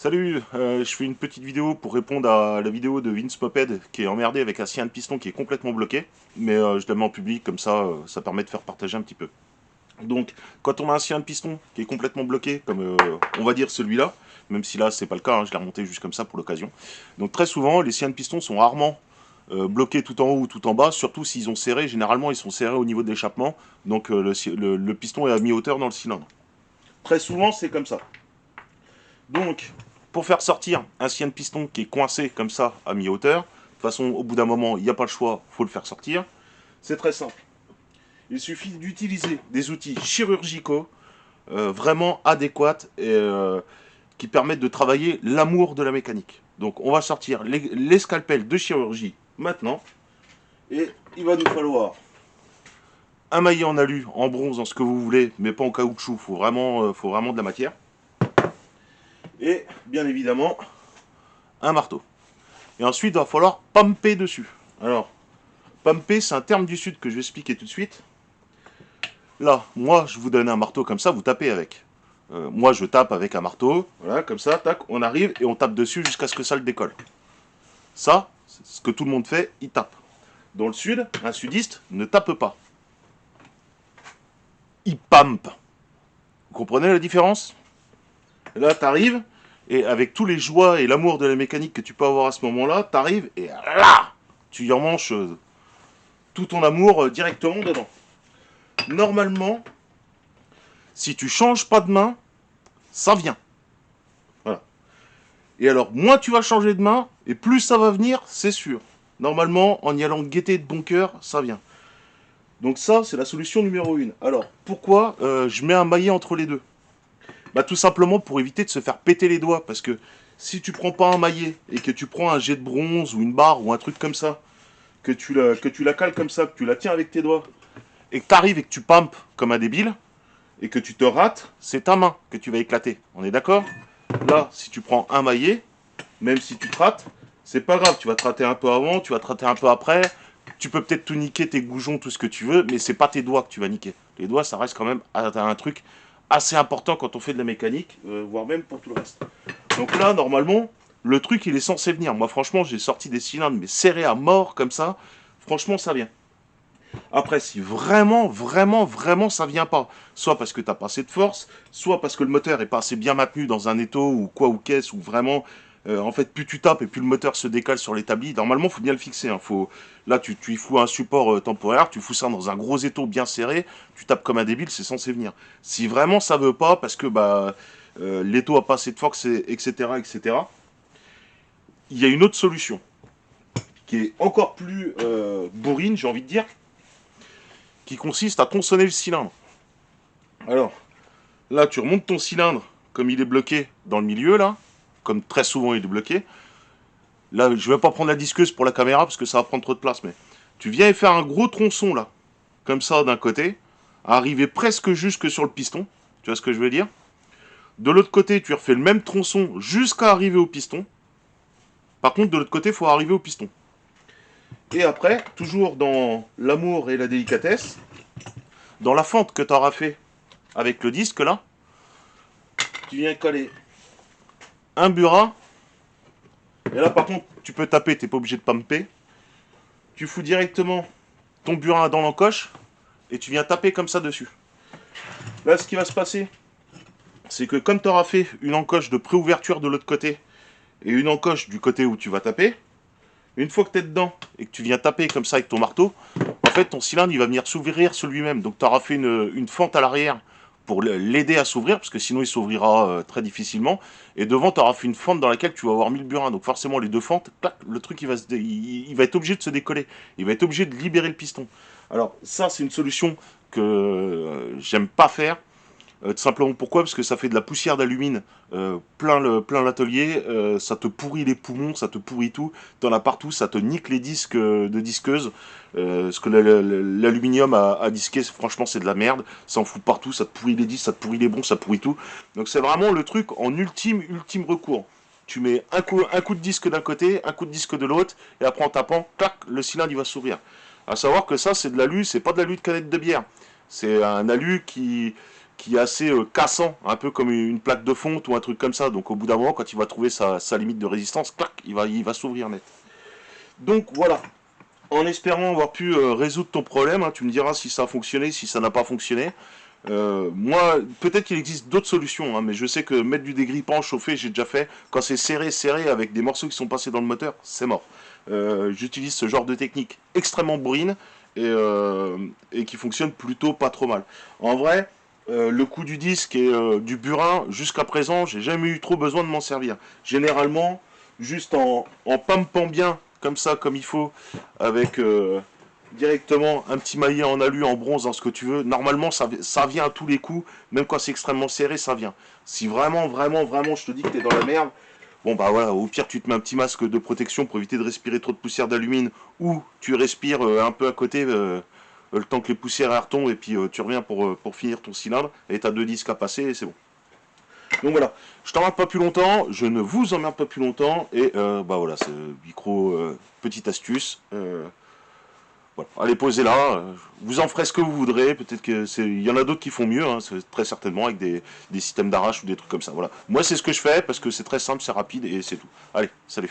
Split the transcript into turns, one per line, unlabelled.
Salut, je fais une petite vidéo pour répondre à la vidéo de Vince Moped qui est emmerdé avec un sien de piston qui est complètement bloqué, mais je la mets en public comme ça, ça permet de faire partager un petit peu. Donc, quand on a un sien de piston qui est complètement bloqué, comme on va dire celui-là, même si là c'est pas le cas, hein, je l'ai remonté juste comme ça pour l'occasion. Donc très souvent, les siens de piston sont rarement bloqués tout en haut ou tout en bas, surtout s'ils ont serré. Généralement, ils sont serrés au niveau de l'échappement, donc le piston est à mi-hauteur dans le cylindre. Très souvent, c'est comme ça. Donc, pour faire sortir un sien de piston qui est coincé comme ça à mi-hauteur, de toute façon, au bout d'un moment, il n'y a pas le choix, il faut le faire sortir. C'est très simple. Il suffit d'utiliser des outils chirurgicaux vraiment adéquats et qui permettent de travailler l'amour de la mécanique. Donc, on va sortir les scalpels de chirurgie maintenant. Et il va nous falloir un maillet en alu, en bronze, en ce que vous voulez, mais pas en caoutchouc. Faut vraiment de la matière. Et bien évidemment, un marteau. Et ensuite, il va falloir pamper dessus. Alors, pamper, c'est un terme du sud que je vais expliquer tout de suite. Là, moi, je vous donne un marteau comme ça, vous tapez avec. Moi, je tape avec un marteau, voilà, comme ça, tac, on arrive et on tape dessus jusqu'à ce que ça le décolle. Ça, c'est ce que tout le monde fait, il tape. Dans le sud, un sudiste ne tape pas. Il pampe. Vous comprenez la différence? Là, tu arrives, et avec tous les joies et l'amour de la mécanique que tu peux avoir à ce moment-là, tu arrives et là, tu y emmanches tout ton amour directement dedans. Normalement, si tu changes pas de main, ça vient. Voilà. Et alors, moins tu vas changer de main, et plus ça va venir, c'est sûr. Normalement, en y allant guetter de bon cœur, ça vient. Donc ça, c'est la solution numéro 1. Alors, pourquoi je mets un maillet entre les deux? Bah tout simplement pour éviter de se faire péter les doigts, parce que si tu prends pas un maillet, et que tu prends un jet de bronze, ou une barre, ou un truc comme ça, que tu la cales comme ça, que tu la tiens avec tes doigts, et que tu arrives et que tu pampes comme un débile, et que tu te rates, c'est ta main que tu vas éclater. On est d'accord? Là, si tu prends un maillet, même si tu te rates, c'est pas grave. Tu vas te rater un peu avant, tu vas te rater un peu après. Tu peux peut-être tout niquer, tes goujons, tout ce que tu veux, mais c'est pas tes doigts que tu vas niquer. Les doigts, ça reste quand même un truc assez important quand on fait de la mécanique, voire même pour tout le reste. Donc là, normalement, le truc, il est censé venir. Moi, franchement, j'ai sorti des cylindres, mais serrés à mort comme ça. Franchement, ça vient. Après, si vraiment ça vient pas, soit parce que t'as pas assez de force, soit parce que le moteur est pas assez bien maintenu dans un étau ou quoi ou qu'est-ce, ou vraiment, en fait, plus tu tapes et plus le moteur se décale sur l'établi. Normalement, faut bien le fixer. Hein. Là, tu y fous un support temporaire, tu fous ça dans un gros étau bien serré, tu tapes comme un débile, c'est censé venir. Si vraiment ça veut pas, parce que l'étau a pas assez de force, etc., il y a une autre solution qui est encore plus bourrine, j'ai envie de dire, qui consiste à tronçonner le cylindre. Alors, là, tu remontes ton cylindre comme il est bloqué dans le milieu, là, comme très souvent il est bloqué. Là, je vais pas prendre la disqueuse pour la caméra parce que ça va prendre trop de place, mais tu viens et faire un gros tronçon, là, comme ça d'un côté, arriver presque jusque sur le piston. Tu vois ce que je veux dire? De l'autre côté, tu refais le même tronçon jusqu'à arriver au piston. Par contre, de l'autre côté, il faut arriver au piston. Et après, toujours dans l'amour et la délicatesse, dans la fente que tu auras fait avec le disque là, tu viens coller un burin. Et là, par contre, tu peux taper, t'es pas obligé de pamper. Tu fous directement ton burin dans l'encoche et tu viens taper comme ça dessus. Là, ce qui va se passer, c'est que comme tu auras fait une encoche de préouverture de l'autre côté et une encoche du côté où tu vas taper, une fois que tu es dedans et que tu viens taper comme ça avec ton marteau, en fait, ton cylindre, il va venir s'ouvrir sur lui-même. Donc, tu auras fait une fente à l'arrière pour l'aider à s'ouvrir, parce que sinon, il s'ouvrira très difficilement. Et devant, tu auras fait une fente dans laquelle tu vas avoir mis le burin. Donc, forcément, les deux fentes, clac, le truc, il va être obligé de se décoller. Il va être obligé de libérer le piston. Alors, ça, c'est une solution que j'aime pas faire. Tout simplement pourquoi? Parce que ça fait de la poussière d'alumine plein l'atelier, ça te pourrit les poumons, ça te pourrit tout, t'en as partout, ça te nique les disques de disqueuse, parce que l'aluminium à disquer, franchement c'est de la merde, ça en fout partout, ça te pourrit les disques, ça te pourrit les bons, ça te pourrit tout. Donc c'est vraiment le truc en ultime recours. Tu mets un coup de disque d'un côté, un coup de disque de l'autre, et après en tapant, clac, le cylindre il va s'ouvrir. À savoir que ça c'est de l'alu, c'est pas de l'alu de canette de bière. C'est un alu qui est assez cassant, un peu comme une plaque de fonte ou un truc comme ça. Donc au bout d'un moment, quand il va trouver sa limite de résistance, clac, il va s'ouvrir net. Donc voilà, en espérant avoir pu résoudre ton problème, hein, tu me diras si ça a fonctionné, si ça n'a pas fonctionné. Moi, peut-être qu'il existe d'autres solutions, hein, mais je sais que mettre du dégrippant chauffé, j'ai déjà fait. Quand c'est serré, serré, avec des morceaux qui sont passés dans le moteur, c'est mort. J'utilise ce genre de technique extrêmement bourrine et qui fonctionne plutôt pas trop mal. En vrai, le coup du disque et du burin, jusqu'à présent, j'ai jamais eu trop besoin de m'en servir. Généralement, juste en pampant bien, comme ça, comme il faut, avec directement un petit maillet en alu, en bronze, dans ce que tu veux. Normalement, ça vient à tous les coups, même quand c'est extrêmement serré, ça vient. Si vraiment, vraiment, vraiment, je te dis que t'es dans la merde, bon bah voilà, au pire tu te mets un petit masque de protection pour éviter de respirer trop de poussière d'alumine, ou tu respires un peu à côté le temps que les poussières retombent, et puis tu reviens pour finir ton cylindre, et t'as 2 disques à passer, et c'est bon. Donc voilà, je t'emmerde pas plus longtemps, je ne vous emmerde pas plus longtemps, et bah voilà, c'est micro, petite astuce. Voilà. Allez, posez-la. Vous en ferez ce que vous voudrez. Peut-être que il y en a d'autres qui font mieux, hein, très certainement, avec des systèmes d'arrache ou des trucs comme ça. Voilà. Moi, c'est ce que je fais parce que c'est très simple, c'est rapide et c'est tout. Allez, salut.